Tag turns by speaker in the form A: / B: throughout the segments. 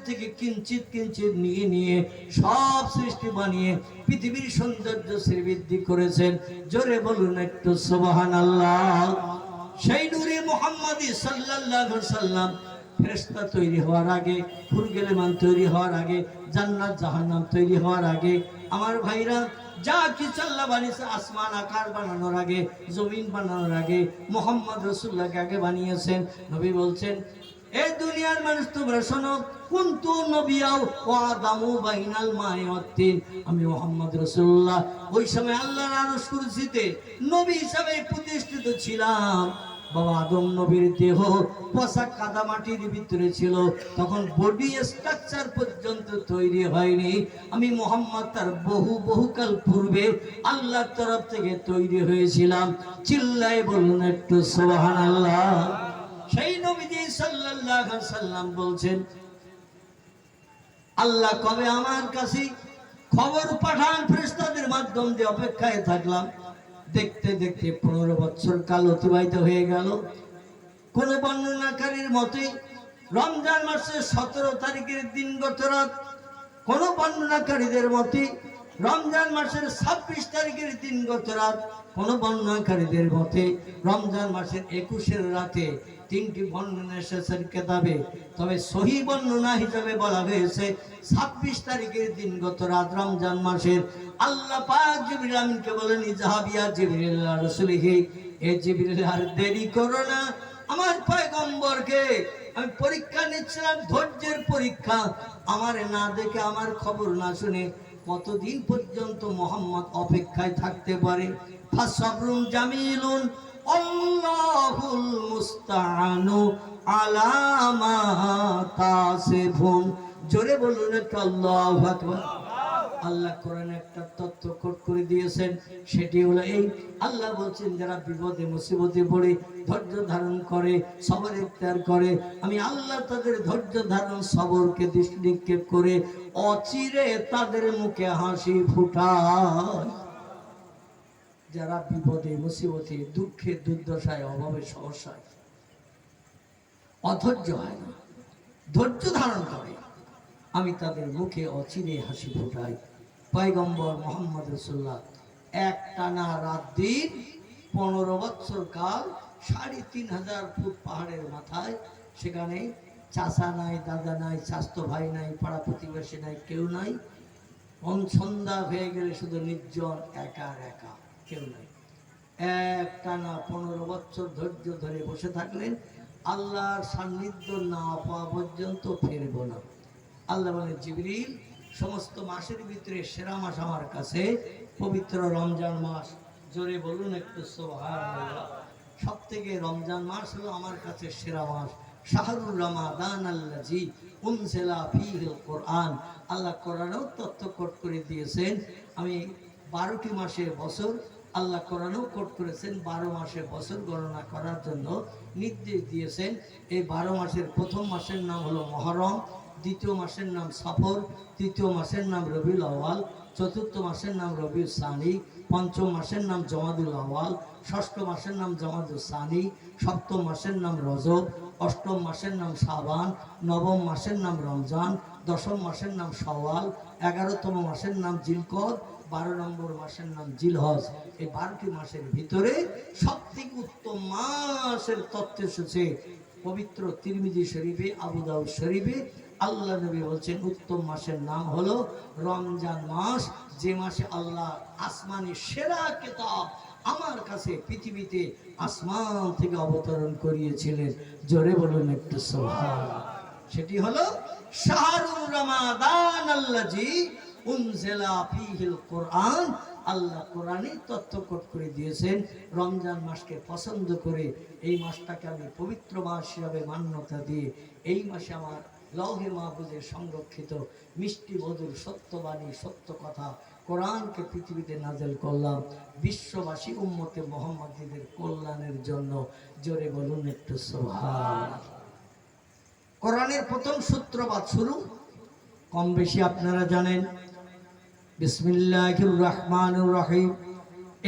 A: থেকে কিঞ্চিত কিঞ্চিত নিয়ে নিয়ে সব সৃষ্টি বানিয়ে পৃথিবীর সৌন্দর্য শ্রীবৃদ্ধি করেছেন। জোরে বলুন একটু সুবহানাল্লাহ। সেই নূরে মুহাম্মাদি সাল্লাল্লাহু আলাইহি সাল্লাম ফেরেশতা তৈরি হওয়ার আগে, ফুরগেলেমান তৈরি হওয়ার আগে, জান্নাত জাহান্নাম তৈরি হওয়ার আগে, আমার ভাইরা যা কিছু আল্লাহ বানিয়েছে, আসমান আকার বানানোর আগে, জমিন বানানোর আগে মুহাম্মদ রাসূলুল্লাহকে আগে বানিয়েছেন। নবী বলছেন, এই দুনিয়ার মানুষ তোমরা শোনো, কুনতু নবিয়াও ওয়া আদামু বাইনাল মা'i ওয়াত তিন। আমি মুহাম্মদ রাসূলুল্লাহ ওই সময় আল্লাহর আরশ কুরসিতে নবী হিসেবে প্রতিষ্ঠিত ছিলাম। বাবা আদম নবীর দেহ পচা কাদা মাটির ভিতরে ছিল, তখন বডি স্ট্রাকচার পর্যন্ত তৈরি হয়নি। আমি মুহাম্মদ তার বহুকাল পূর্বে আল্লাহর তরফ থেকে তৈরি হয়েছিলাম। চিল্লায় বলুন একটু সুবহানাল্লাহ। সেই নবীজি সাল্লাল্লাহু আলাইহি সাল্লাম বলছেন, আল্লাহ কবে আমার কাছে খবর পাঠান, ফেরেশতাদের মাধ্যম দিয়ে অপেক্ষায় থাকলাম। দেখতে দেখতে 15 বছর কাল অতিবাহিত হয়ে গেল। কোন বর্ণনাকারীর মতে রমজান মাসের 17 তারিখের দিনগত রাত, কোন বর্ণনাকারীদের মতে রমজান মাসের 26 তারিখের দিনগত রাত, কোন বর্ণনাকারীদের মতে রমজান মাসের 21 রাতে। তিনটি বর্ণনা এসেছে কেতাবে, তবে সহি বর্ণনা হিসেবে বলা হয়েছে 26 তারিখের দিনগত রাত রমজান মাসের। আল্লাহ পাক জিবরিল আমিনকে বলেন, ইজাহাবিয়া জিবরিল ইলা রাসূলিহি, এ জিবরিল আর দেরি করো না, আমার পয়গম্বরকে আমি পরীক্ষা নিচ্ছিলাম, ধৈর্যের পরীক্ষা। আমারে না দেখে, আমার খবর না শুনে কতদিন পর্যন্ত মুহাম্মদ অপেক্ষায় থাকতে পারে? ফাসবরুন জামিলুন আল্লাহুল মুস্তাআনু আলা মা তাসিফুন। জোরে বলুন একটু আল্লাহু আকবার। আল্লাহ কোরআনে একটা তথ্য কোট করে দিয়েছেন, সেটি হলো এই, আল্লাহ বলছেন যারা বিপদে মুসিবতে পড়ে ধৈর্য ধারণ করে, সবর ইখতিয়ার করে, আমি আল্লাহ তাদের ধৈর্য ধারণ সবরকে দৃষ্টি নিক্ষেপ করে অচিরে তাদের মুখে হাসি ফুটায়। যারা বিপদে মুসিবতে, দুঃখে, দুর্দশায়, অভাবে, সমস্যায় অধৈর্য হয় না, ধৈর্য ধারণ করে, আমি তাদের মুখে অচিরে হাসি ফুটাই। পয়গম্বর মুহাম্মদ রাসূলুল্লাহ একটানা রাত দিন 15 বছর কাল 3500 ফুট পাহাড়ের মাথায়, সেখানে চাচা নাই, দাদা নাই, চাচতো ভাই নাই, পাড়া প্রতিবেশী নাই, কেউ নাই। সন্ধ্যা হয়ে গেলে শুধু নির্জন, একা একা, কেউ নাই। একটানা 15 বছর ধৈর্য ধরে বসে থাকলেন। আল্লাহর সান্নিধ্য না পাওয়া পর্যন্ত ফিরব না। আল্লাহ বলে, জিবরিল, সমস্ত মাসের ভিতরে সেরা মাস আমার কাছে পবিত্র রমজান মাস। জোরে বলুন একটু সুবহানাল্লাহ। সব থেকে রমজান মাস হলো আমার কাছে সেরা মাস। শাহরুর রমাদান আল্লাযী উনজিলা ফীহিল কোরআন। আল্লাহ কোরআনেও তথ্য কোট করে দিয়েছেন। আমি 12টি মাসের বছর, আল্লাহ কোরআনেও কোট করেছেন 12 মাসের বছর গণনা করার জন্য নির্দেশ দিয়েছেন। এই 12 মাসের প্রথম মাসের নাম হলো মুহররম, দ্বিতীয় মাসের নাম সফর, তৃতীয় মাসের নাম রবিউল আউয়াল, চতুর্থ মাসের নাম রবিউল সানি, পঞ্চম মাসের নাম জমাদুল আউয়াল, ষষ্ঠ মাসের নাম জমাদুল সানি, সপ্তম মাসের নাম রজব, অষ্টম মাসের নাম শাবান, নবম মাসের নাম রমজান, দশম মাসের নাম শাওয়াল, 11তম মাসের নাম জিলকদ, 12 নম্বর মাসের নাম জিলহজ। এই 12টি মাসের ভিতরে সবথেকে উত্তম মাসের তথ্য এসেছে পবিত্র তিরমিজি শরীফে, আবু দাউদ শরীফে। আল্লাহ নবী বলছেন, উত্তম মাসের নাম হলো রমজান মাস, যে মাসে আল্লাহ আসমানি সেরা কিতাব আমার কাছে পৃথিবীতে আসমান থেকে অবতরণ করিয়েছিলেন। জোরে বলুন একটু সুবহানাল্লাহ। সেটি হলো শাহরুর রমাদান আল্লাযী উনজিলা ফীহিল কোরআন। আল্লাহ কোরআনে তথ্য কোট করে দিয়েছেন, রমজান মাসকে পছন্দ করে এই মাসটাকে আমি পবিত্র মাস হিসাবে মান্যতা দিয়ে এই মাসে আমার লৌহে মাহফুজে সংরক্ষিত মিষ্টি মধুর সত্যবাণী, সত্য কথা কোরআনকে পৃথিবীতে নাজেল করলাম বিশ্ববাসী উম্মতে মুহাম্মাদীদের কল্যাণের জন্য। জোরে বলুন একটু সুবহানাল্লাহ। কোরআনের প্রথম সূত্রপাত শুরু কম বেশি আপনারা জানেন। বিসমিল্লাহির রহমানির রহিম।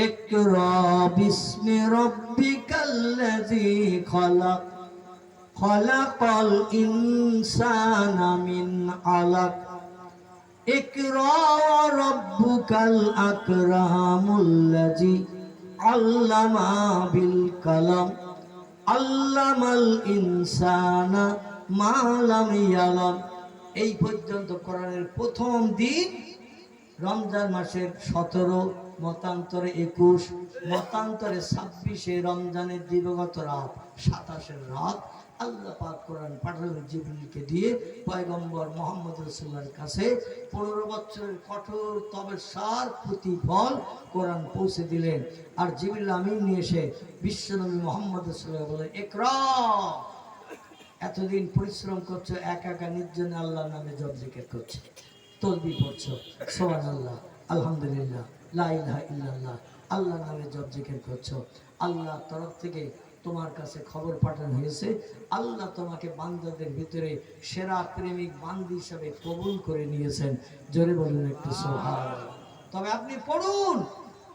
A: ইকরা বিসমি রাব্বিকাল্লাযী খালাক খলাকাল ইনসানা মিন আলাক ইকরা রাব্বুকাল আকরামুল্লাযী আল্লামা বিল কালাম আল্লামাল ইনসানা মা লাম ইয়ালাম। এই পর্যন্ত কোরআনের প্রথম দিন রমজান মাসের 17, মতান্তরে 21, মতান্তরে 26 রমজানের দিবগত রাত 27 রাত আল্লাহ পাক কোরআন পাঠালেন জিবরিলকে দিয়ে পয়গম্বর মুহাম্মদ রাসূলুল্লাহর কাছে 15 বছরের কঠোর তপস্যার প্রতিফল কোরআন পৌঁছে দিলেন। আর জিবরিল আমিন নিয়ে এসে বিশ্বনবী মুহাম্মদ রাসূলুল্লাহ বলে, ইকরা, এতদিন পরিশ্রম করছো, একা একা নির্জনে আল্লাহর নামে জপ জিকির করছো, তসবিহ পড়ছো, সুবহানাল্লাহ, আলহামদুলিল্লাহ, লা ইলাহা ইল্লাল্লাহ, আল্লাহর নামে জপ জিকির করছো। আল্লাহর তরফ থেকে তোমার কাছে খবর পাঠানো হয়েছে, আল্লাহ তোমাকে বান্দাদের ভিতরে সেরা প্রেমিক বান্দি হিসাবে কবুল করে নিয়েছেন। জোরে বলুন একটু সুবহানাল্লাহ। তবে আপনি পড়ুন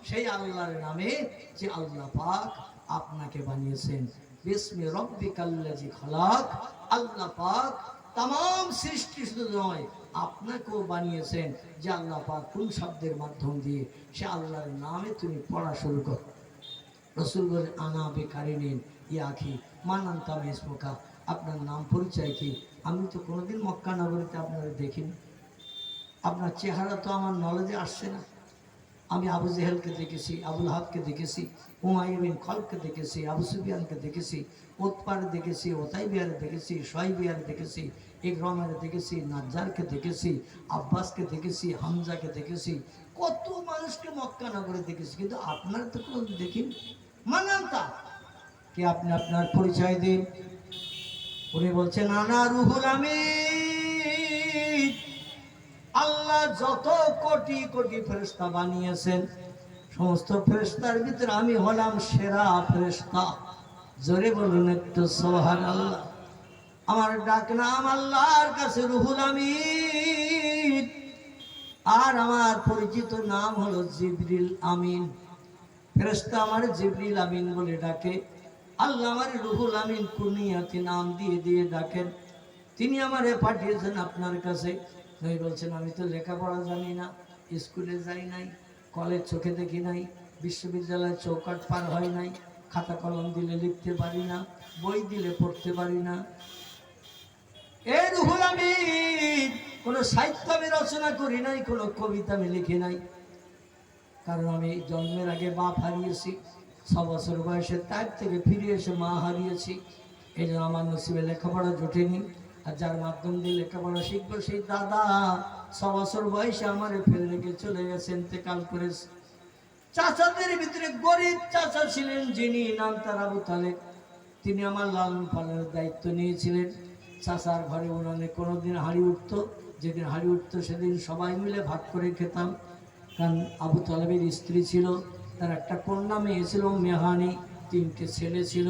A: সেই আল্লাহর নামে যে আল্লাহ পাক আপনাকে বানিয়েছেন। বিসমি রব্বিকাল্লাযী খলাক। আল্লাহ পাক तमाम সৃষ্টি শুধু নয়, আপনাকেও বানিয়েছেন যে আল্লাহ পাক কোন শব্দের মাধ্যম দিয়ে সে আল্লাহর নামে তুমি পড়া শুরু করো। রসুল বলেন, আনা বেকারিনিন ইয়া আখি মান আনতা মা ইসমুকা, আপনার নাম পরিচয় কি? আমি তো কোনোদিন মক্কা নগরীতে আপনারা দেখিনি, আপনার চেহারা তো আমার নলেজে আসছে না। আমি আবু জেহেলকে দেখেছি, আবুল হাবকে দেখেছি, উমাইয়া বিন খলফকে দেখেছি, আবু সুফিয়ানকে দেখেছি, উতপারে দেখেছি, ওতাইবিয়ারে দেখেছি, শয়বিয়ারে দেখেছি, ইকরামারে দেখেছি, নাজ্জারকে দেখেছি, আব্বাসকে দেখেছি, হামজাকে দেখেছি, কত মানুষকে মক্কা নগরে দেখেছি, কিন্তু আপনার তো কোনো দেখিনি। মানান্তা কি? আপনি আপনার পরিচয় দিন। উনি বলছেন, আনা রুহুল আমিন। আল্লাহ যত কোটি কোটি ফেরেশতা বানিয়েছেন, সমস্ত ফেরেশতার ভিতরে আমি হলাম সেরা ফেরেশতা। জোরে বলুন একটু সুবহানাল্লাহ। আমার ডাক নাম আল্লাহর কাছে রুহুল আমিন, আর আমার পরিচিত নাম হলো জিবরিল আমিন। ফেরেশতা আমার জিবরিল আমিন বলে ডাকে, আল্লাহ আমার রুহুল আমিন কুনিয়াতি নাম দিয়ে দিয়ে ডাকেন। তিনি আমারে পাঠিয়েছেন আপনার কাছে। নই বলছেন, আমি তো লেখাপড়া জানি না, স্কুলে যাই নাই, কলেজ চোখে দেখি নাই, বিশ্ববিদ্যালয়ের চৌকাঠ পার হয় নাই, খাতা কলম দিলে লিখতে পারি না, বই দিলে পড়তে পারি না। এ রুহুল আমিন, কোনো সাহিত্য আমি রচনা করি নাই, কোনো কবিতা আমি লিখি নাই, কারণ আমি জন্মের আগে বাপ হারিয়েছি, 6 বছর বয়সে তার থেকে ফিরে এসে মা হারিয়েছি। এই জন্য আমার নসিবে লেখাপড়া জোটেনি। আর যার মাধ্যম দিয়ে লেখাপড়া শিখবো সেই দাদা 6 বছর বয়সে আমার ফেলে রেখে চলে গেছে, ইন্তেকাল করেছে। চাচাদের ভিতরে গরিব চাচা ছিলেন যিনি, নাম তার আবু তালেব। তিনি আমার লালন পালনের দায়িত্ব নিয়েছিলেন। চাচার ঘরে উনানে কোনোদিন হাঁড়ি উঠতো, যেদিন হাঁড়ি উঠতো সেদিন সবাই মিলে ভাগ করে খেতাম। কারণ আবু তালেবের স্ত্রী ছিল, তার একটা কন্যা মেয়ে ছিল মেহানি, 3টে ছেলে ছিল,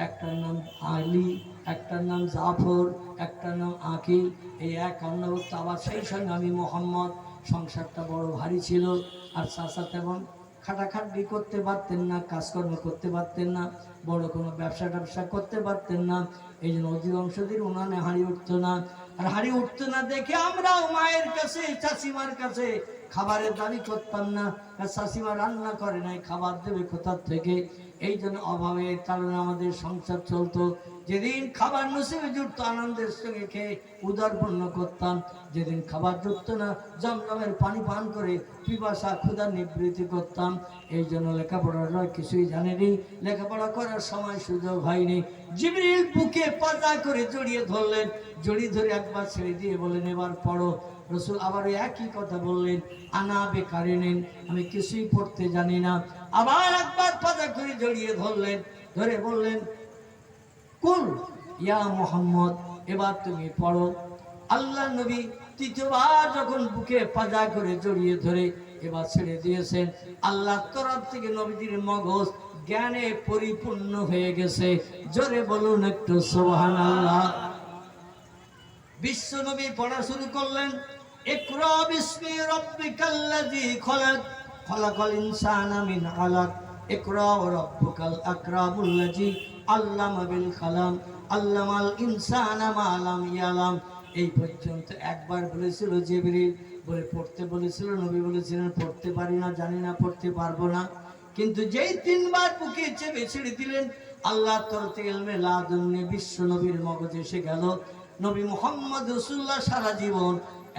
A: একটার নাম আলী, একটার নাম জাফর, একটার নাম আকিল। এই এক অন্নভুক্ত, আবার সেই সঙ্গে আমি মোহাম্মদ। সংসারটা বড় ভারী ছিল। আর চাচা তেমন খাটাখাটি করতে পারতেন না, কাজকর্ম করতে পারতেন না, বড় কোনো ব্যবসা ট্যাবসা করতে পারতেন না। এই জন্য অধিকাংশ দিন উনানে হাঁড়ি উঠতো না। আর হাঁড়ি উঠতো না দেখে আমরাও মায়ের কাছে, চাষিমার কাছে খাবারের দাবি করতাম না। চাষিমা রান্না করে নাই, খাবার দেবে কোথার থেকে? এই জন্য অভাবের কারণে আমাদের সংসার চলতো। যেদিন খাবার নসিবে জুটতো আনন্দের সঙ্গে খেয়ে উদারপূর্ণ করতাম, যেদিন খাবার জুটতো না জমজমের পানি পান করে পিপাসা ক্ষুধা নিবৃত্তি করতাম। এই জন্য লেখাপড়ার কিছুই জানেনি, লেখাপড়া করার সময় সুযোগ হয়নি। জিবরিল বুকে পাজা করে জড়িয়ে ধরলেন, জড়িয়ে ধরে একবার ছেড়ে দিয়ে বললেন, এবার পড়ো। রসুল আবার একই কথা বললেন, আনা বেকারিনিন, আমি কিছুই পড়তে জানি না। আবার একবার পাজা করে জড়িয়ে ধরলেন, ধরে বললেন, কুল ইয়া মুহাম্মদ, এবার তুমি পড়ো। আল্লাহ নবী তৃতীয়বার যখন বুকে পাজা করে জড়িয়ে ধরে এবার ছেড়ে দিয়েছেন, আল্লাহর তরফ থেকে নবীজির মগজ জ্ঞানে পরিপূর্ণ হয়ে গেছে। জোরে বলুন একটু সুবহানাল্লাহ। বিশ্ব নবী পড়া শুরু করলেন, ইকরা বিসমি রাব্বিকাল্লাযী খলাক, খলাকাল ইনসানা মিন আলাক, ইকরা ওয়া রাব্বুকাল আকরামুল্লাযী আল্লামা বিল কালাম আল্লামাল ইনসানা মা লাম ইয়ালাম। এই পর্যন্ত একবার বলেছিল জিবরিল, বলে পড়তে বলেছিল, নবী বলেছিলেন পড়তে পারি না, জানি না, পড়তে পারবো না। কিন্তু যেই তিনবার বুকে চেপে ছেড়ে দিলেন, আল্লাহ তরফ থেকে ইলমে লাদুন্নি বিশ্ব নবীর মগজে এসে গেল। নবী মুহাম্মদ রাসূলুল্লাহ সারা জীবন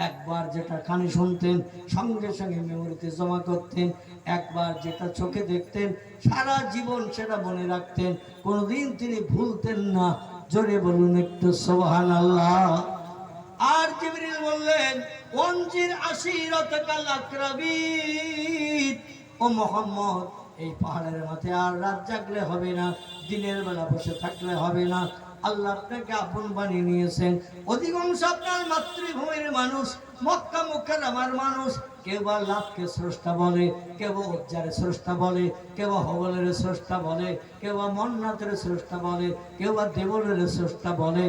A: একবার যেটা কানে শুনতেন সঙ্গে সঙ্গে মেমোরিতে জমা করতেন, একবার যেটা চোখে দেখতেন সারা জীবন সেটা মনে রাখতেন, কোনোদিন তিনি ভুলতেন না। জোরে বলুন একটু সুবহানাল্লাহ। আর জিবরিল বললেন, ওয়ানজির আশিরাতাকাল আকরাবিন, ও মুহাম্মদ এই পাহাড়ের মাথায় আর রাত জাগলে হবে না, দিনের বেলা বসে থাকলে হবে না। আল্লাহ আপনাকে আপন বানিয়ে নিয়েছেন। অধিকাংশ আপনার মাতৃভূমির মানুষ, মক্কা মুকাররমার মানুষ, কেউ বা লাতকে স্রষ্টা বলে, কেউ উজ্জারে স্রষ্টা বলে, কেউ হবলের স্রষ্টা বলে, কেউ বা মন্নাতের স্রষ্টা বলে, কেউ বা দেবলের স্রষ্টা বলে।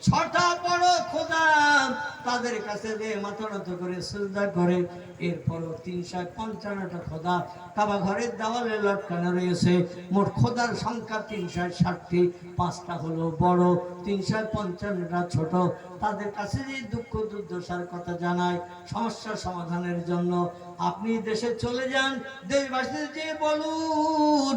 A: ছটা বড় খোদা তাদের কাছে যে মাথা নত করে সিজদা করে। এরপরও 355টা খোদা কাবা ঘরের দেওয়ালে লটকানো রয়েছে। মোট খোদার সংখ্যা 360টি, 5টা হলো বড়, 355টা ছোট। তাদের কাছে যে দুঃখ দুর্দশার কথা জানায় সমস্যা সমাধানের জন্য। আপনি দেশে চলে যান, দেশবাসীদের যে বলুন,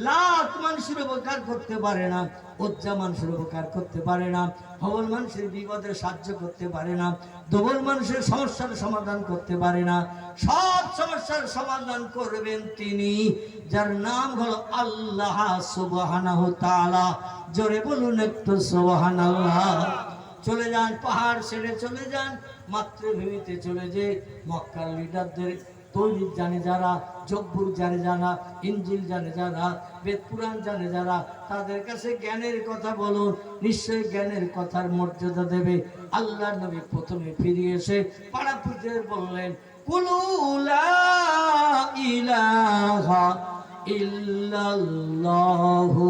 A: লাত মানুষের উপকার করতে পারে না, উজ্জা মানুষের উপকার করতে পারে না, হবল মানুষের বিপদের সাহায্য করতে পারে না, দবল মানুষের সমস্যার সমাধান করতে পারে না। সব সমস্যার সমাধান করবেন তিনি, যার নাম হলো আল্লাহ সুবহানাহু তাআলা। জোরে বলুন একটু সুবহানাল্লাহ। চলে যান, পাহাড় ছেড়ে চলে যান, মাতৃভূমিতে চলে যে মক্কার লিডারদের তৌহিদ জানে যারা, জব্বুর জানে যারা, ইনজিল জানে যারা, বেদ পুরাণ জানে যারা, তাদের কাছে জ্ঞানের কথা বলুন, নিশ্চয়ই জ্ঞানের কথার মর্যাদা দেবে। আল্লাহ নবী প্রথমে ফিরে এসে পাড়াপুজোর বললেন, কুলু লা ইলাহা ইল্লাল্লাহু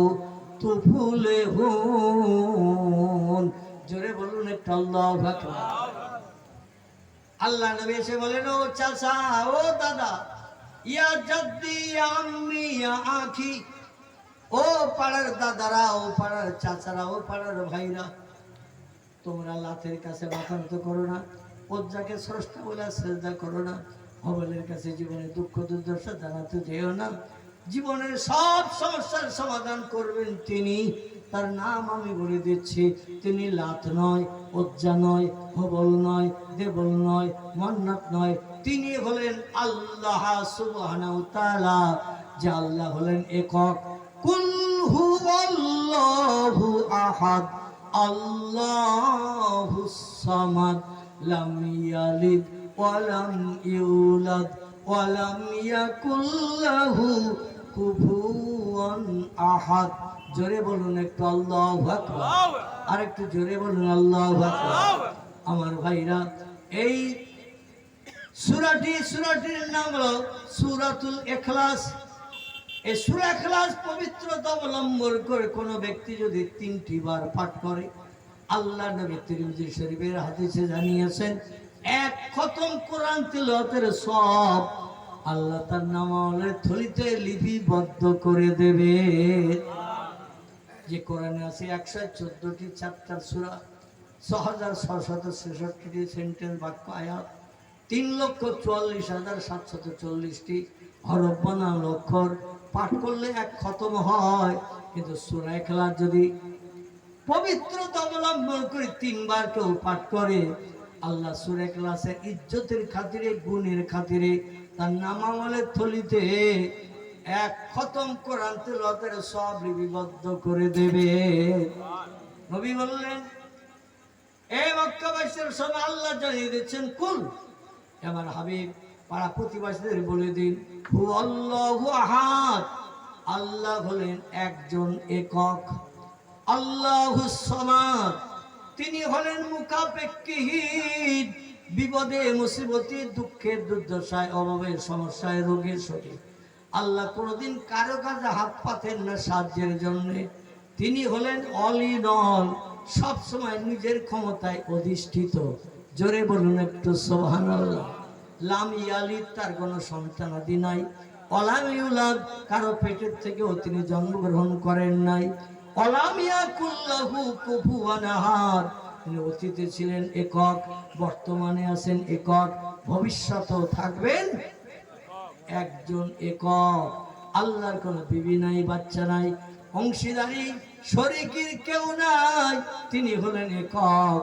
A: তুফলিহুন। জোরে বলুন একটু আল্লাহু আকবার। আল্লাহ নবী এসে বলেন, ও চাচা, ও দাদা, ইয়া জাদ্দি ইয়া আম্মি ইয়া আখি, ও পাড়ার দাদারা, ও পাড়ার চাচারা, ও পাড়ার ভাইরা, তোমরা লাতের কাছে মাথা নত করো না, উজ্জাকে স্রষ্টা বলে সিজদা করো না, হবলের কাছে জীবনে দুঃখ দুর্দশা জানাতে যেও না। জীবনের সব সমস্যার সমাধান করবেন তিনি, তার নাম আমি বলে দিচ্ছি। তিনি লাত নয়, উজ্জা নয়, হবল নয়, দেবল নয়, মন্নাত নয়, তিনি হলেন আল্লাহ সুবহানাহু তাআলা। যে আল্লাহ হলেন একক। কুল হুয়াল্লাহু আহাদ আল্লাহুস সামাদ লাম ইয়ালিদ ওয়া লাম ইউলাদ ওয়া লাম ইয়াকুল লাহু কুফুয়ান আহাদ। জোরে বলুন একটু আল্লাহু আকবার। আর একটু জোরে বলুন আল্লাহু আকবার। আমার ভাইরা, এই সূরাটির নাম হলো সূরাতুল ইখলাস। এই সূরা ইখলাস পবিত্রতা অবলম্বন করে কোন ব্যক্তি যদি 3টি বার পাঠ করে, আল্লাহ নবী তিরমিজি শরীফের হাদিসে জানিয়েছেন, এক খতম কোরআন তিলাওয়াতের সওয়াব আল্লাহ তার নামালের থলিতে লিপিবদ্ধ করে দেবে। যে কোরআনে আছে 114টি চ্যাপ্টার সূরা, 6666টি সেন্টেন্স বাক্য আয়াত, 3,44,740টি হরফ বানান অক্ষর, পাঠ করলে এক খতম হয়। কিন্তু সূরা ইখলাস যদি পবিত্রতা অবলম্বন করে 3 বার কেউ পাঠ করে, আল্লাহ সূরা ইখলাসের ইজ্জতের খাতিরে, গুণের খাতিরে তার নামালের থলিতে এক খতম কোরআন তিলাওয়াতের সব লিপিবদ্ধ করে দেবে। নবী বললেন, এই মক্কাবাসীর সব আল্লাহ জানিয়ে দিচ্ছেন, কুল, আমার হাবিব পাড়া প্রতিবাসীদের বলে দিন, হু আল্লাহু আহাদ, আল্লাহ হলেন একজন একক। আল্লাহুস সামাদ, তিনি হলেন মুখাপেক্ষিহীন। বিপদে মুসিবতে, দুঃখে দুর্দশায়, অভাবে সমস্যায়, রোগের শোকে আল্লাহ কোনোদিন কারো কাছে হাত পাতেন না সাহায্যের জন্য। তিনি হলেন অল ইন অল, সবসময় নিজের ক্ষমতায় অধিষ্ঠিত। জোরে বলুন একটু সুবহানাল্লাহ। লাম ইয়ালিদ, তার কোনো সন্তানাদি নাই। ওয়ালাম ইউলাদ, কারো পেটের থেকেও তিনি জন্মগ্রহণ করেন নাই। ওয়ালাম ইয়াকুল লাহু কুফুয়ান আহাদ, তিনি অতীতে ছিলেন একক, বর্তমানে আছেন একক, ভবিষ্যতেও থাকবেন একজন একক। আল্লাহর কোনো বিবি নাই, বাচ্চা নাই, অংশীদারি শরীকের কেউ নাই, তিনি হলেন একক।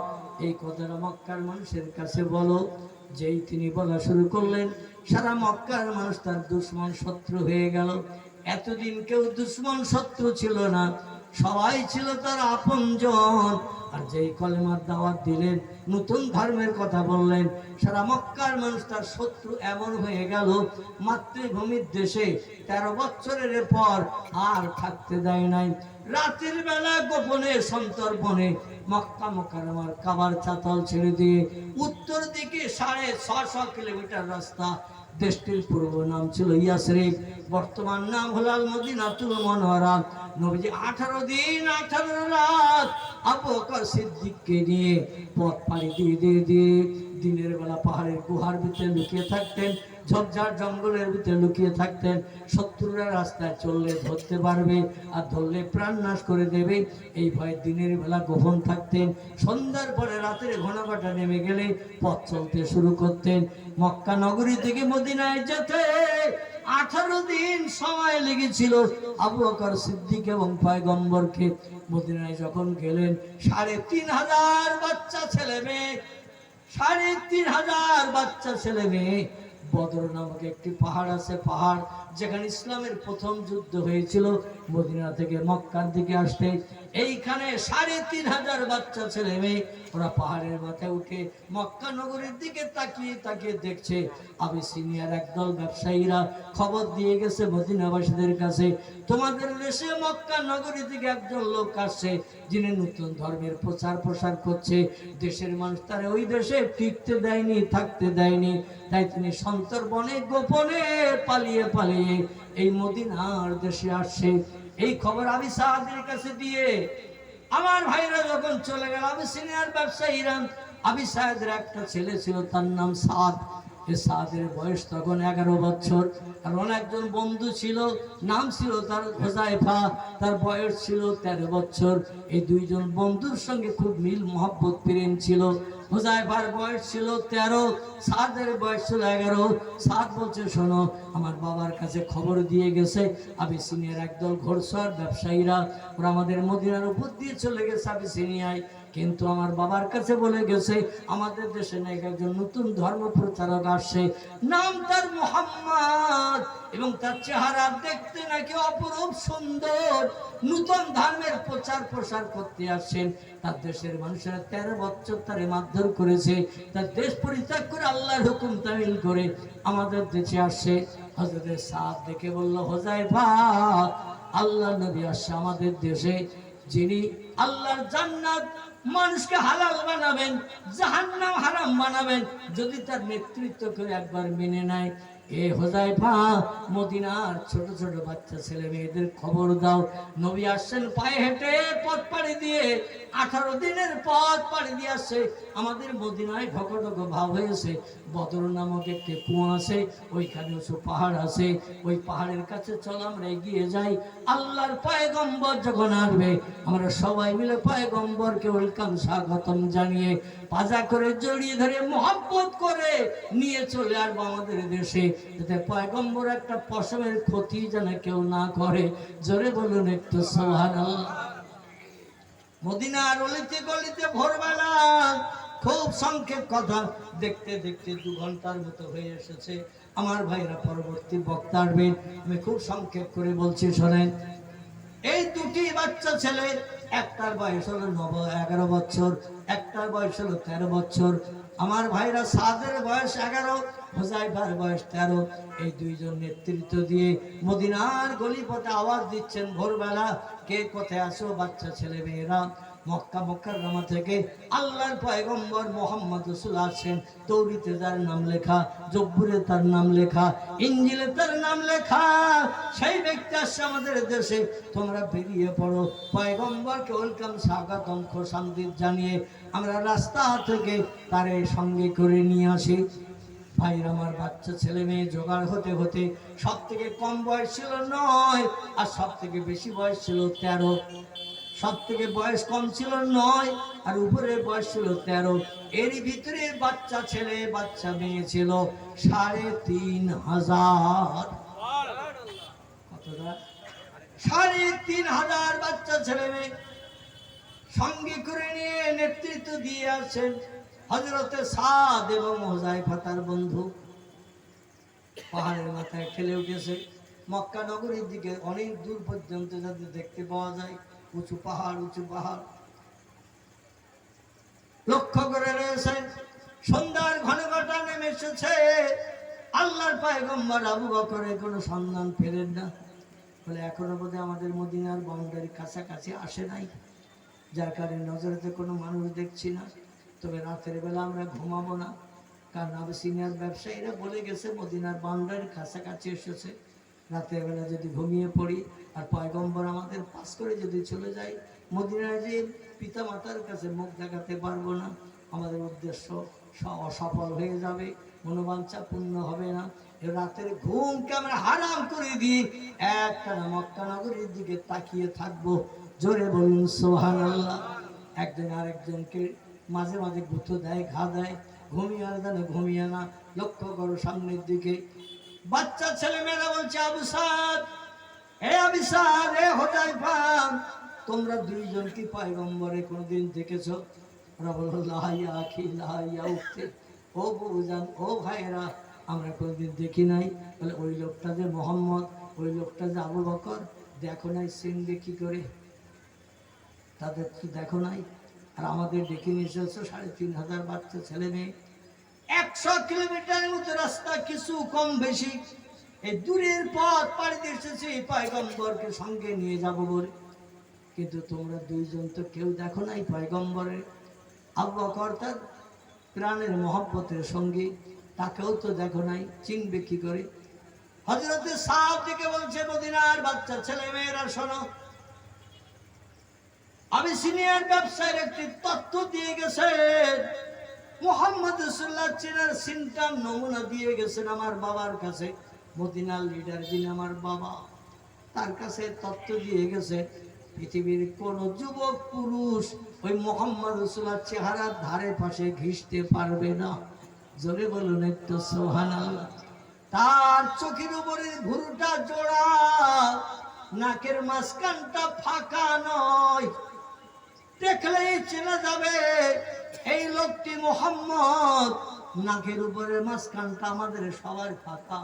A: এই কথাটা মক্কার মানুষের কাছে বলো। যেই তিনি বলা শুরু করলেন, সারা মক্কার মানুষ তার দুশ্মন শত্রু হয়ে গেল। এতদিন কেউ দুশ্মন শত্রু ছিল না, সবাই ছিল তার আপনজন। আর যেই কলেমার দাওয়াত দিলেন, নতুন ধর্মের কথা বললেন, সারা মক্কার মানুষ তার শত্রু এমন হয়ে গেল, মাতৃভূমির দেশে 13 বছরের পর আর থাকতে দেয় নাই। রাতের বেলা গোপনে সন্তর্পণে মক্কা মুকাররমার কাবার চাতাল ছেড়ে দিয়ে উত্তর দিকে 650 কিলোমিটার রাস্তা, দেশটির পূর্ব নাম ছিল ইয়াসরিব, বর্তমান নাম হল আল মদিনাতুল মুনাওয়ারা। নবীজি 18 দিন 18 রাত আবু বকর সিদ্দিককে নিয়ে পথ পাড়ি দিয়ে দিনের বেলা পাহাড়ের গুহার ভিতরে লুকিয়ে থাকতেন, ঝোপঝাড় জঙ্গলের ভিতরে লুকিয়ে থাকতেন। শত্রুরা রাস্তায় চললে ধরতে পারবে, আর ধরলে প্রাণ নাশ করে দেবে, এই ভয়ে দিনের বেলা গোপন থাকতেন। সন্ধ্যার পরে রাতের ঘনঘটা নেমে গেলে পথ চলতে শুরু করতেন। মক্কা নগরী থেকে মদিনায় যেতে 18 দিন সময় লেগেছিল আবু বকর সিদ্দিক এবং পয়গম্বরকে। মদিনায় যখন গেলেন, 3500 বাচ্চা ছেলে মেয়ে, 3500 বাচ্চা ছেলে মেয়ে। বদর নামক একটি পাহাড় আছে, পাহাড় যেখানে ইসলামের প্রথম যুদ্ধ হয়েছিল, মদিনা থেকে মক্কার দিকে আসতে। এইখানে 3500 বাচ্চা ছেলে মেয়ে, ওরা পাহাড়ের মাথায় উঠে মক্কা নগরীর দিকে তাকিয়ে তাকিয়ে দেখছে। আবিসিনিয়ার একদল ব্যবসায়ীরা খবর দিয়ে গেছে মদিনাবাসীদের কাছে, তোমাদের দেশে মক্কা নগরী থেকে একজন লোক আসছে, যিনি নতুন ধর্মের প্রচার প্রসার করছে। দেশের মানুষ তারা ওই দেশে টিকতে দেয়নি, থাকতে দেয়নি, তাই তিনি সন্তর্পণে গোপনে পালিয়ে পালিয়ে এই মদিনার দেশে আসছে। এই খবর আবি সাদের কাছে দিয়ে আমার ভাইরা যখন চলে গেল, আবিসিনিয়ার ব্যবসায়ীরা, আবি সাদের একটা ছেলে ছিল, তার নাম সাদ। এই সাদের বয়স তখন 11 বছর। আর অনেকজন বন্ধু ছিল, নাম ছিল তার হুযায়ফা, তার বয়স ছিল 13 বছর। এই দুইজন বন্ধুর সঙ্গে খুব মিল মহব্বত প্রেম ছিল। হুযায়ফার বয়স ছিল 13, সাদের বয়স ছিল 11। সাদ বলছে, শোনো, আমার বাবার কাছে খবর দিয়ে গেছে আবিসিনিয়ার একদল ঘোড়সওয়ার ব্যবসায়ীরা, ওরা আমাদের মদিনার উপর দিয়ে চলে গেছে আবিসিনিয়ায়। কিন্তু আমার বাবার কাছে বলে গেছে আমাদের দেশে নাকি একজন নতুন ধর্ম প্রচারক আসছে, নাম তার মুহাম্মদ, এবং তার চেহারা দেখতে নাকি অপরূপ সুন্দর, নতুন ধর্মের প্রচার প্রসার করতে আসছেন। তার দেশের মানুষেরা 13 বছর তারে মারধর করেছে, তার দেশ পরিত্যাগ করে আল্লাহর হুকুম তামিল করে আমাদের দেশে আসছে। হযরত সাদ দেখে বলল, হুযায়ফা, আল্লাহ নবী আসছে আমাদের দেশে, যিনি আল্লাহর জান্নাত মানুষকে হালাল বানাবেন, জাহান্নাম হারাম বানাবেন, যদি তার নেতৃত্ব করে একবার মেনে নেয়। এ হুযায়ফা, মদিনার ছোট ছোট বাচ্চা ছেলে মেয়েদের খবর দাও, নবী আসছেন পায়ে হেঁটে পথ পাড়ি দিয়ে, 18 দিনের পথ পাড়ি দিয়ে আসছে। আমাদের মদিনায় ঢকঢক ভাব হয়েছে। বদর নামক একটি কুয়া আছে, ওইখানে উঁচু পাহাড় আছে, ওই পাহাড়ের কাছে চল, আমরা এগিয়ে যাই। আল্লাহর পয়গম্বর যখন আসবে, আমরা সবাই মিলে পয়গম্বরকে ওয়েলকাম, স্বাগতম জানিয়ে পাজা করে জড়িয়ে ধরে মহব্বত করে নিয়ে চলে আসবো আমাদের দেশে, যাতে পয়গম্বর একটা পশমের ক্ষতি যেন কেউ না করে। জোরে বলুন একটু সুবহানাল্লাহ। মদিনার অলিতে গলিতে ভোরবেলা, খুব সংক্ষেপ কথা, দেখতে দেখতে 2 ঘন্টার মতো হয়ে এসেছে। আমার ভাইরা পরবর্তী বক্তা আসবেন, আমি খুব সংক্ষেপ করে বলছি, শোনেন। এই দুটি বাচ্চা ছেলে, একটার বয়স হলো 11 বছর, একটার বয়স হলো 13 বছর। আমার ভাইরা, সাদের বয়স 11, হুযায়ফার বয়স 13। এই দুইজন নেতৃত্ব দিয়ে মদিনার গলিপথে আওয়াজ দিচ্ছেন ভোরবেলা, কে কোথায় আসো বাচ্চা ছেলে মেয়েরা। মক্কা মুকাররমা থেকে আল্লাহর পয়গম্বর মুহাম্মদ রাসূল আসেন। তৌরাতে তার নাম লেখা, জব্বুরে তার নাম লেখা, ইনজিলে তার নাম লেখা। সেই ব্যক্তি আসছে আমাদের দেশে, তোমরা বেরিয়ে পড়ো। পয়গম্বরকে ওয়েলকাম, স্বাগতম, খোশামদিদ জানিয়ে আমরা রাস্তা থেকে তারে সঙ্গে করে নিয়ে আসি। ভাইয়ের আমার, বাচ্চা ছেলে মেয়ে জোগাড় হতে হতে সব থেকে কম বয়স ছিল 9 আর সব থেকে বেশি বয়স ছিল 13। সব থেকে বয়স কম ছিল 9 আর উপরের বয়স ছিল 13। এরই ভিতরে বাচ্চা ছেলে বাচ্চা মেয়ে ছিল 3500। কতটা? 3500 বাচ্চা ছেলে মেয়ে সঙ্গে করে নিয়ে নেতৃত্ব দিয়ে আসেন হযরতে সাদ এবং হুযায়ফা তার বন্ধু। পাহাড়ের মাথায় ঠেলে উঠেছে। মক্কা নগরীর দিকে অনেক দূর পর্যন্ত যাদের দেখতে পাওয়া যায়, উঁচু পাহাড় উঁচু পাহাড়। লক্ষ্য করে রয়েছে সন্ধ্যার ঘন ঘটা নেমে এসেছে। আল্লাহর পয়গম্বর আবু বকরের কোনো সন্ধান পেলেন না। বলে এখনো বোধহয় আমাদের মদিনার বাউন্ডারি কাছাকাছি আসে নাই, যার কারণে নজরেতে কোনো মানুষ দেখছি না। তবে রাতের বেলা আমরা ঘুমাবো না, কারণ আবিসিনিয়ার ব্যবসায়ীরা বলে গেছে মদিনার বাউন্ডারির কাছাকাছি এসেছে। রাতের বেলা যদি ঘুমিয়ে পড়ি আর পয়গম্বর আমাদের পাস করে যদি চলে যায়, মদিনায় যে পিতা মাতার কাছে মুখ দেখাতে পারবো না, আমাদের উদ্দেশ্য অসফল হয়ে যাবে, মনোবাঞ্ছা পূর্ণ হবে না। রাতের ঘুমকে আমরা হারাম করে দিই, একটানা মক্কা নগরীর দিকে তাকিয়ে থাকবো। জোরে বলুন সুবহানাল্লাহ। একজন আরেকজনকে মাঝে মাঝে গুঁতো দেয়, ঘা দেয়, ঘুমিয়ে আর জানে ঘুমিয়ে না। লক্ষ্য করো সামনের দিকে। বাচ্চা ছেলে মেয়েরা বলছে আবু সাদ, হে আবু সাদ, হে হুযায়ফা, তোমরা দুইজন কি পয়গম্বরে কোনদিন দেখেছো? ওরা বলল লা ইয়া আখি লা ইয়া উখতি, ও বুবুজান, ও ভাইরা, আমরা কোনদিন দেখি নাই। বলে ওই লোকটা যে মোহাম্মদ, ওই লোকটা যে আবু বকর, দেখো নাই চিনবে কি করে? তাদের কি দেখো নাই? আর আমাদের ডেকে নিয়ে এসেছো 3500 বাচ্চা ছেলে মেয়ে। 100 কিলোমিটারের মতো রাস্তা, কিছু কম বেশি এই দূরের পথ পাড়ি দিয়ে এসেছি পয়গম্বরকে সঙ্গে নিয়ে যাব বলে। কিন্তু তোমরা দুইজন তো কেউ দেখো নাই পয়গম্বরের। আবু বকর তার প্রাণের মহব্বতের সঙ্গী, তাকেও তো দেখো নাই, চিনবে কি করে? হযরতে সাদ থেকে বলছে মদিনার বাচ্চা ছেলে মেয়েরা শোনো, আবিসিনিয়ার ব্যবসায়ের একটি তথ্য দিয়ে গেছেন। মুহাম্মদ রাসূলুল্লাহ চেনার সিমটম নমুনা দিয়ে গেছেন আমার বাবার কাছে। মদিনার লিডার যিনি আমার বাবা, তার কাছে তথ্য দিয়ে গেছে পৃথিবীর কোন যুবক পুরুষ ওই মুহাম্মদ রাসূলুল্লাহ চেহারার ধারে পাশে ঘিসতে পারবে না। জোরে বলুন একটু সুবহানাল্লাহ। তার চোখের উপরের ভুরুটা জোড়া, নাকের মাঝখানটা ফাঁকা নয়, দেখলেই চেনা যাবে এই লোকটি মুহাম্মদ। নাকের উপরে মাঝখানটা আমাদের সবার ফাঁকা,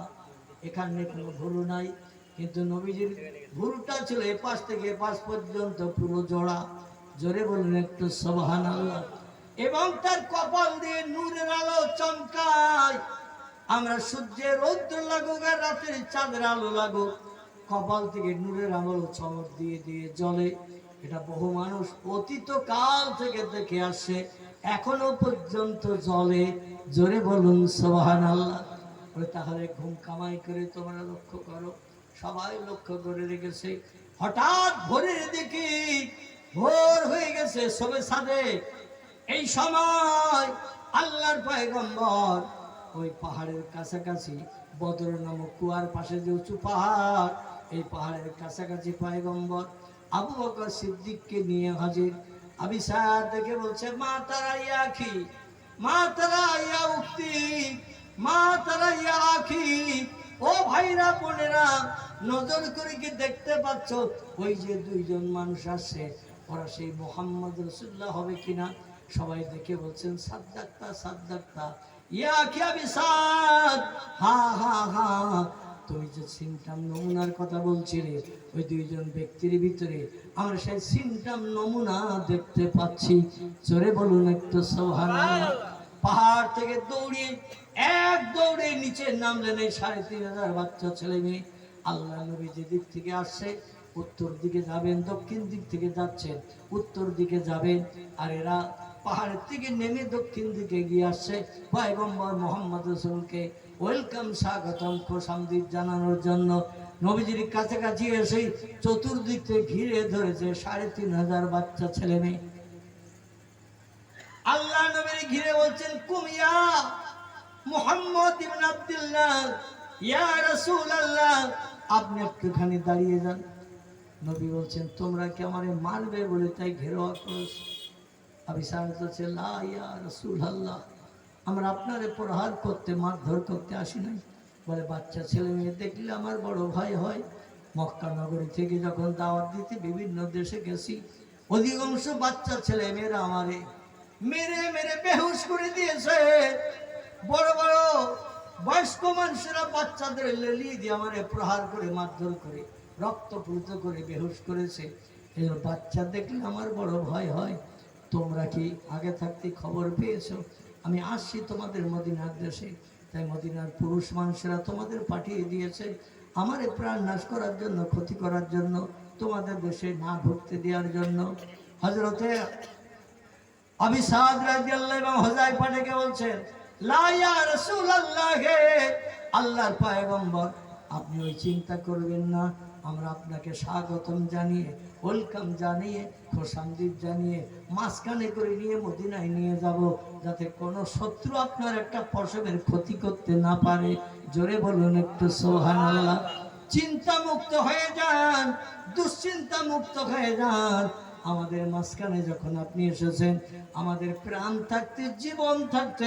A: এখানে কোনো ভুরু নাই। কিন্তু নবীজির ভুরুটা ছিল এ পাশ থেকে এ পাশ পর্যন্ত পুরো জোড়া। জোরে বলুন একটু সুবহানাল্লাহ। এবং তার কপাল দিয়ে নূরের আলো চমকায়। আমরা সূর্যের রৌদ্র লাগুক আর রাতের চাঁদের আলো লাগুক, কপাল থেকে নূরের আলো চমক দিয়ে দিয়ে জ্বলে। এটা বহু মানুষ অতীত কাল থেকে দেখে আসে, এখনো পর্যন্ত জ্বলে। জোরে বলুন সুবহানাল্লাহ। তাহলে ঘুম কামাই করে তোমরা লক্ষ্য করো, সবাই লক্ষ্য করে রেখেছে। হঠাৎ ভোরের দিকে ভোর হয়ে গেছে, সবে সাদে। এই সময় আল্লাহর পয়গম্বর ওই পাহাড়ের কাছাকাছি, বদর নামক কুয়ার পাশে যে উঁচু পাহাড়, এই পাহাড়ের কাছাকাছি পয়গম্বর আবু বকর সিদ্দিককে নিয়ে হাজির। আবি সাদ দেখে বলছে মা তারা ইয়া আখি, মা তারা ইয়া উখতি, মা তারা ইয়া আখি, ও ভাইরা বোনেরা, নজর করে কি দেখতে পাচ্ছ ওই যে দুইজন মানুষ আসছে, ওরা সেই মুহাম্মদ রাসূলুল্লাহ হবে কিনা? সবাই দেখে বলছেন সাদ্দাক্তা সাদ্দাক্তা ইয়া আখি আবি সাদ, হা হা হা, তুমি যে সিমটাম নমুনার কথা বলছিলে ওই দুইজন ব্যক্তির ভিতরে আমরা সেই সিমটাম নমুনা দেখতে পাচ্ছি। জোরে বলুন একটু সুবহানাল্লাহ। পাহাড় থেকে দৌড়িয়ে এক দৌড়ে নিচে নামলেন এই 3500 বাচ্চা ছেলে মেয়ে। আল্লাহ নবী যে দিক থেকে আসছে উত্তর দিকে যাবেন, দক্ষিণ দিক থেকে যাচ্ছেন উত্তর দিকে যাবেন, আর এরা পাহাড়ের থেকে নেমে দক্ষিণ দিকে গিয়ে আসছে পয়গম্বর মুহাম্মদ রাসূলকে ওয়েলকাম, স্বাগতম, খোশামদিদ জানানোর জন্য। নবীজির কাছাকাছি এসে চতুর্দিক থেকে ঘিরে ধরেছে 3500 বাচ্চা ছেলে মেয়ে। আল্লাহ নবীর ঘিরে বলছেন কুমিয়া মুহাম্মদ ইবনে আব্দুল্লাহ, ইয়া রাসূলুল্লাহ, আপনি একটুখানি দাঁড়িয়ে যান। নবী বলছেন, তোমরা কি আমারে মারবে বলে তাই ঘেরাও করেছো? আবি সাহেব বলছে, লা ইয়া রাসূলুল্লাহ, আমরা আপনারে প্রহার করতে, মারধর করতে আসি নাই। বলে, বাচ্চা ছেলে মেয়ে দেখলে আমার বড় ভয় হয়। মক্কা নগরী থেকে যখন দাওয়াত দিতে বিভিন্ন দেশে গেছি, অধিকাংশ বাচ্চা ছেলে মেয়েরা আমারে মেরে মেরে বেহুশ করে দিয়েছে। বড় বড় বয়স্ক মানুষেরা বাচ্চাদের লেলিয়ে দিয়ে আমারে প্রহার করে, মারধর করে, রক্তপ্লুত করে বেহুশ করেছে। এই বাচ্চা দেখলে আমার বড় ভয় হয়। তোমরা কি আগে থাকতে খবর পেয়েছো আমি আসছি তোমাদের মদিনার দেশে? তাই মদিনার পুরুষ মানুষেরা তোমাদের পাঠিয়ে দিয়েছে আমারে প্রাণ নাশ করার জন্য, ক্ষতি করার জন্য, তোমাদের দেশে না ঢুকতে দেওয়ার জন্য। হযরতে আবি সাদ রাদিয়াল্লাহু এবং হুযায়ফা ডেকে বলছেন, লা ইয়া রাসূলুল্লাহ, আল্লাহর পয়গম্বর, আপনি ওই চিন্তা করবেন না। আমরা আপনাকে স্বাগতম জানিয়ে, ওয়েলকাম জানিয়ে, খোশামদিদ জানিয়ে মাঝখানে করে নিয়ে মদিনায় নিয়ে যাব, যাতে কোনো শত্রু আপনার একটা পশমের ক্ষতি করতে না পারে। জোরে বলুন একটু সুবহানাল্লাহ। চিন্তা মুক্ত হয়ে যান, দুশ্চিন্তা মুক্ত হয়ে যান। আমাদের মাঝখানে যখন আপনি এসেছেন, আমাদের প্রাণ থাকতে, জীবন থাকতে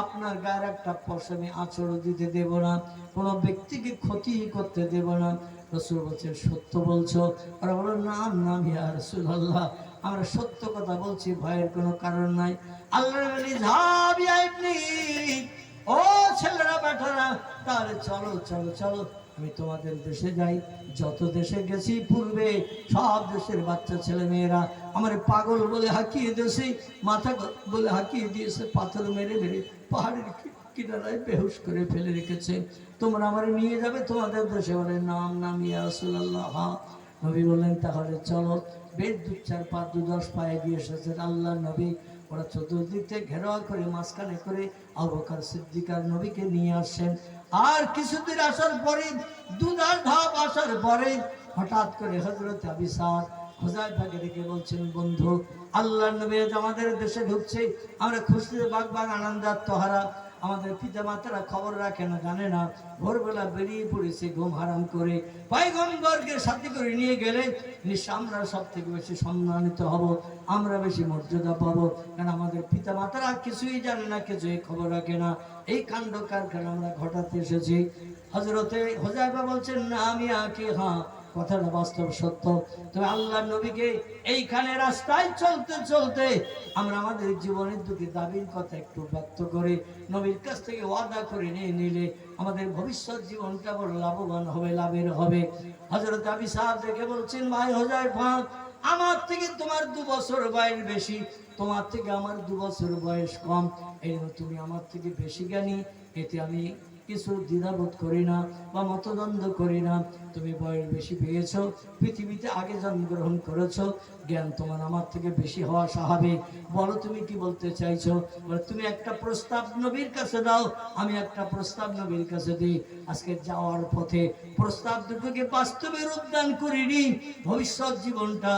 A: আপনার গায়ের একটা পশমে আঁচড় দিতে দেব না, কোনো ব্যক্তিকে ক্ষতি করতে দেব না। রাসূল বলছেন, সত্য বলছো? ওরা বলল, নাম নাম ইয়া রাসূলুল্লাহ, আমরা সত্য কথা বলছি, ভয়ের কোনো কারণ নাই। আল্লাহর ওলি, যাও ইয়া ইবনি, ও ছেলেরা বেটারা, তাহলে চলো চলো চলো, আমি তোমাদের দেশে যাই। যত দেশে গেছি পূর্বে, সব দেশের বাচ্চা ছেলে মেয়েরা আমার পাগল বলে হাঁকিয়ে দিয়েছে, মাথা বলে হাঁকিয়ে দিয়েছে, পাথর মেরে মেরে পাহাড়ের কিনারায় বেহুশ করে ফেলে রেখেছে। তোমরা আমার নিয়ে যাবে তোমাদের দেশে? বলে, নাম নাম ইয়া রাসূলুল্লাহ। নবী বললেন, তাহলে চলো। বেশ 2-4 পা 2-10 পায়ে দিয়ে এসেছেন আল্লাহ নবী। ওরা চতুর্দিক থেকে ঘেরাও করে, মাঝখানে করে আবু বকর সিদ্দিক আর নবীকে নিয়ে আসছেন। আর কিছুদিন আসার পরে, 2-4 ধাপ আসার পরে, হঠাৎ করে হযরত আবি সাদ হুযায়ফাকে ডেকে বলছেন, বন্ধু, আল্লাহর নবী আজ আমাদের দেশে ঢুকছে, আমরা খুশিতে বাগবাগ, আনন্দাত্মহারা। আমাদের পিতা মাতারা খবর রাখে না, জানে না। ভোরবেলা বেরিয়ে পড়েছে ঘুম হারাম করে, পয়গম্বরকে সাথে করে নিয়ে গেলে নিশ্চয় আমরা সব থেকে বেশি সম্মানিত হব, আমরা বেশি মর্যাদা পাবো। কারণ আমাদের পিতা মাতারা কিছুই জানে না, কিছুই খবর রাখে না। এই কাণ্ড কারখানা আমরা ঘটাতে এসেছি। হযরতে হুযায়ফা বলছেন, না আমি আঁকি, হ্যাঁ কথাটা বাস্তব সত্য। তবে আল্লাহ নবীকে এইখানে রাস্তায় চলতে চলতে আমরা আমাদের জীবনের দুটি দাবির কথা একটু ব্যক্ত করে নবীর কাছ থেকে ওয়াদা করে নিয়ে নিলে আমাদের ভবিষ্যৎ জীবনটা বড় লাভবান হবে, লাভের হবে। হযরত আবি সাদ দেখে বলছেন, ভাই হুযায়ফা, আমার থেকে তোমার 2 বছর বয়স বেশি, তোমার থেকে আমার 2 বছর বয়স কম, এই তুমি আমার থেকে বেশি জ্ঞানী, এতে আমি কিছু দ্বিধাবোধ করি না বা মতদ্বন্দ্ব করি না। তুমি বয়স বেশি পেয়েছো, পৃথিবীতে আগে জন্মগ্রহণ করেছো, জ্ঞান তোমার আমার থেকে বেশি হওয়া স্বাভাবিক। বলো তুমি কি বলতে চাইছো? বলে, তুমি একটা প্রস্তাব নবীর কাছে দাও, আমি একটা প্রস্তাব নবীর কাছে দিই। আজকে যাওয়ার পথে প্রস্তাব দুটোকে বাস্তবে রূপদান করিনি, ভবিষ্যৎ জীবনটা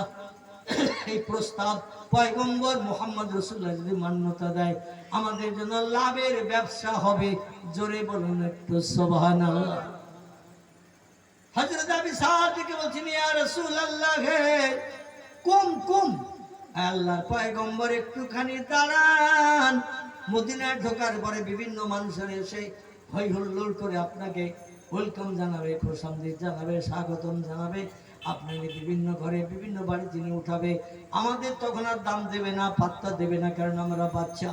A: এই প্রস্তাব পয়গম্বর মুহাম্মদ রাসূলুল্লাহ যদি মান্যতা দেয়, আমাদের জন্য লাভের ব্যবসা হবে। জোরে বলুন একটু সুবহানাল্লাহ। হযরত আবি সাদকে বলছেন, ইয়া রাসূলুল্লাহ, কুম কুম, আল্লাহর পয়গম্বর একটুখানি দাঁড়ান। মদিনায় ঢোকার পরে বিভিন্ন মানুষের এসে হই হুল্লোড় করে আপনাকে ওয়েলকাম জানাবে, খোশামদিদ জানাবে, স্বাগতম জানাবে, আপনাকে বিভিন্ন ঘরে বিভিন্ন বাড়ি তিনি উঠাবে। আমাদের তখন আর দাম দেবে না, পাত্তা দেবে না, কারণ আমরা বাচ্চা,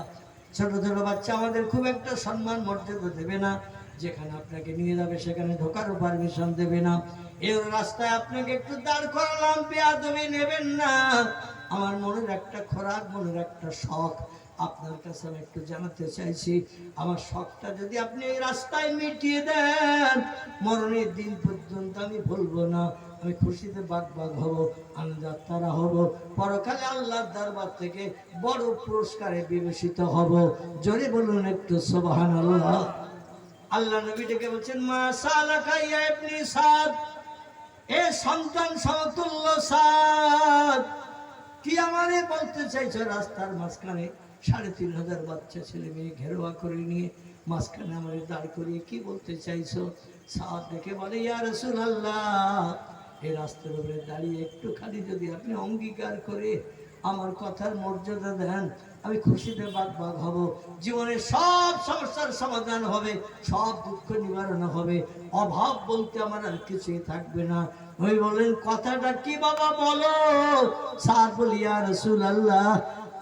A: ছোট ছোট বাচ্চা, আমাদের খুব একটা সম্মান মর্যাদা দেবে না। যেখানে আপনাকে নিয়ে যাবে সেখানে ঢোকারও পারমিশন দেবে না। এই রাস্তায় আপনাকে একটু দাঁড় করালাম, বেয়াদবি নেবেন না। আমার মনের একটা খোরাক, মনের একটা শখ আপনার কাছে আমি একটু জানাতে চাইছি। আমার শখটা যদি আপনি এই রাস্তায় মিটিয়ে দেন, মরণের দিন পর্যন্ত আমি ভুলবো না। আমি খুশিতে বাগবাগ হব, আনন্দাত্মারা হব, পরকালে আল্লাহর দরবার থেকে বড় পুরস্কারে বিবেচিত হব। জোরে বলুন একটু সুবহানাল্লাহ। আল্লাহ নবী ডেকে বলছেন, মা সালাকা ইয়া ইবনি সাদ, এ সন্তান সমতুল্য সাদ, কি আমারে বলতে চাইছো? রাস্তার মাঝখানে 3500 বাচ্চা ছেলে মেয়ে ঘেরোয়া করে নিয়ে মাঝখানে আমার দাঁড় করিয়ে কি বলতে চাইছো? সাদ দেখে বলে, ইয়া রাসূলুল্লাহ, এই রাস্তার উপরে দাঁড়িয়ে একটুখানি যদি আপনি অঙ্গীকার করে আমার কথার মর্যাদা দেন, আমি খুশিতে বাগ হব, জীবনের সব সমস্যার সমাধান হবে, সব দুঃখ নিবারণ হবে, অভাব বলতে আমার আর কিছুই থাকবে না। ওই বলেন, কথাটা কি বাবা বলো? সাদ বলি, ইয়া রাসূলুল্লাহ,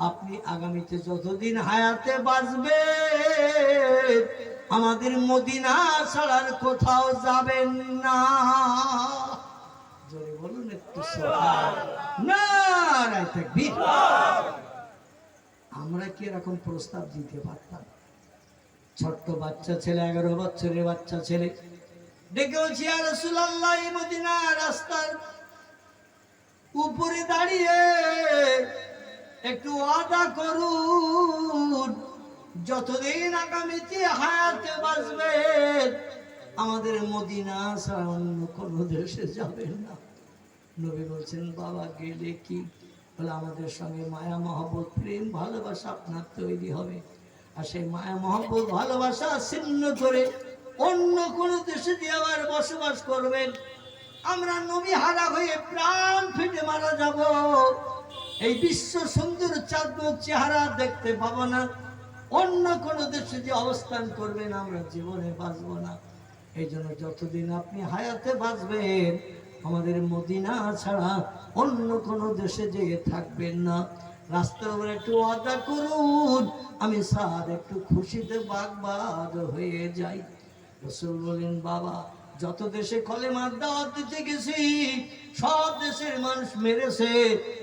A: আপনি আগামীতে যতদিন হায়াতে বাঁচবে আমাদের মদিনা ছাড়ার কোথাও যাবেন না। জোরে বলুন একটু নারায়ে তাকবীর। আমরা কি এরকম প্রস্তাব দিতে পারতাম? ছোট্ট বাচ্চা ছেলে, 11 বছরের বাচ্চা ছেলে ডেকে বলছি, ইয়া রাসূলুল্লাহ, এই মদিনা রাস্তার উপরে দাঁড়িয়ে একটু ওয়াদা করুন, যতদিন আগামীতে হায়াতে বাঁচবে আমাদের মদিনা ছাড়া অন্য কোনো দেশে যাবেন না। নবী বলছেন, বাবা গেলে কি? বলে, আমাদের সঙ্গে মায়া মহব্বত, প্রেম ভালোবাসা আপনার তৈরি হবে, আর সেই মায়া মহব্বত ভালোবাসা ছিন্ন করে অন্য কোনো দেশে দিয়ে আবার বসবাস করবেন, আমরা নবী হারা হয়ে প্রাণ ফেটে মারা যাব, এই বিশ্ব সুন্দর চাঁদমুখ চেহারা দেখতে পাবো না, অন্য কোনো দেশে যে অবস্থান করবেন আমরা জীবনে বাঁচবো না। এই জন্য যতদিন আপনি হায়াতে বাঁচবেন আমাদের মদিনা ছাড়া অন্য কোনো দেশে যেয়ে থাকবেন না। রাস্তার উপরে একটু ওয়াদা করুন, আমি স্যার একটু খুশিতে বাগবাগ হয়ে যাই। রাসূল বলেন, বাবা, যত দেশে কলেমার দাওয়াত দিতে গেছি সব দেশের মানুষ মেরেছে,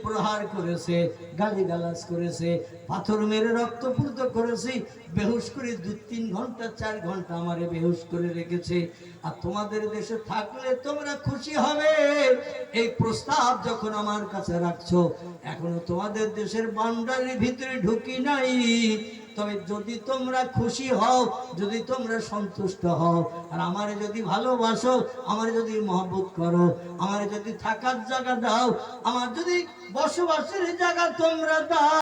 A: প্রহার করেছে, গালিগালাজ করেছে, পাথর মেরে রক্তপূর্ত করেছি, বেহুশ করে 2-3 ঘন্টা 4 ঘন্টা আমারে বেহুশ করে রেখেছে। আর তোমাদের দেশে থাকলে তোমরা খুশি হবে, এই প্রস্তাব যখন আমার কাছে রাখছো, এখনো তোমাদের দেশের বাউন্ডারির ভিতরে ঢুকি নাই, তবে যদি তোমরা খুশি হও, যদি তোমরা সন্তুষ্ট হও, আর আমারে যদি ভালোবাসো, আমারে যদি মহব্বত করো, আমারে যদি থাকার জায়গা দাও, আমার যদি বসবাসের জায়গা তোমরা দাও,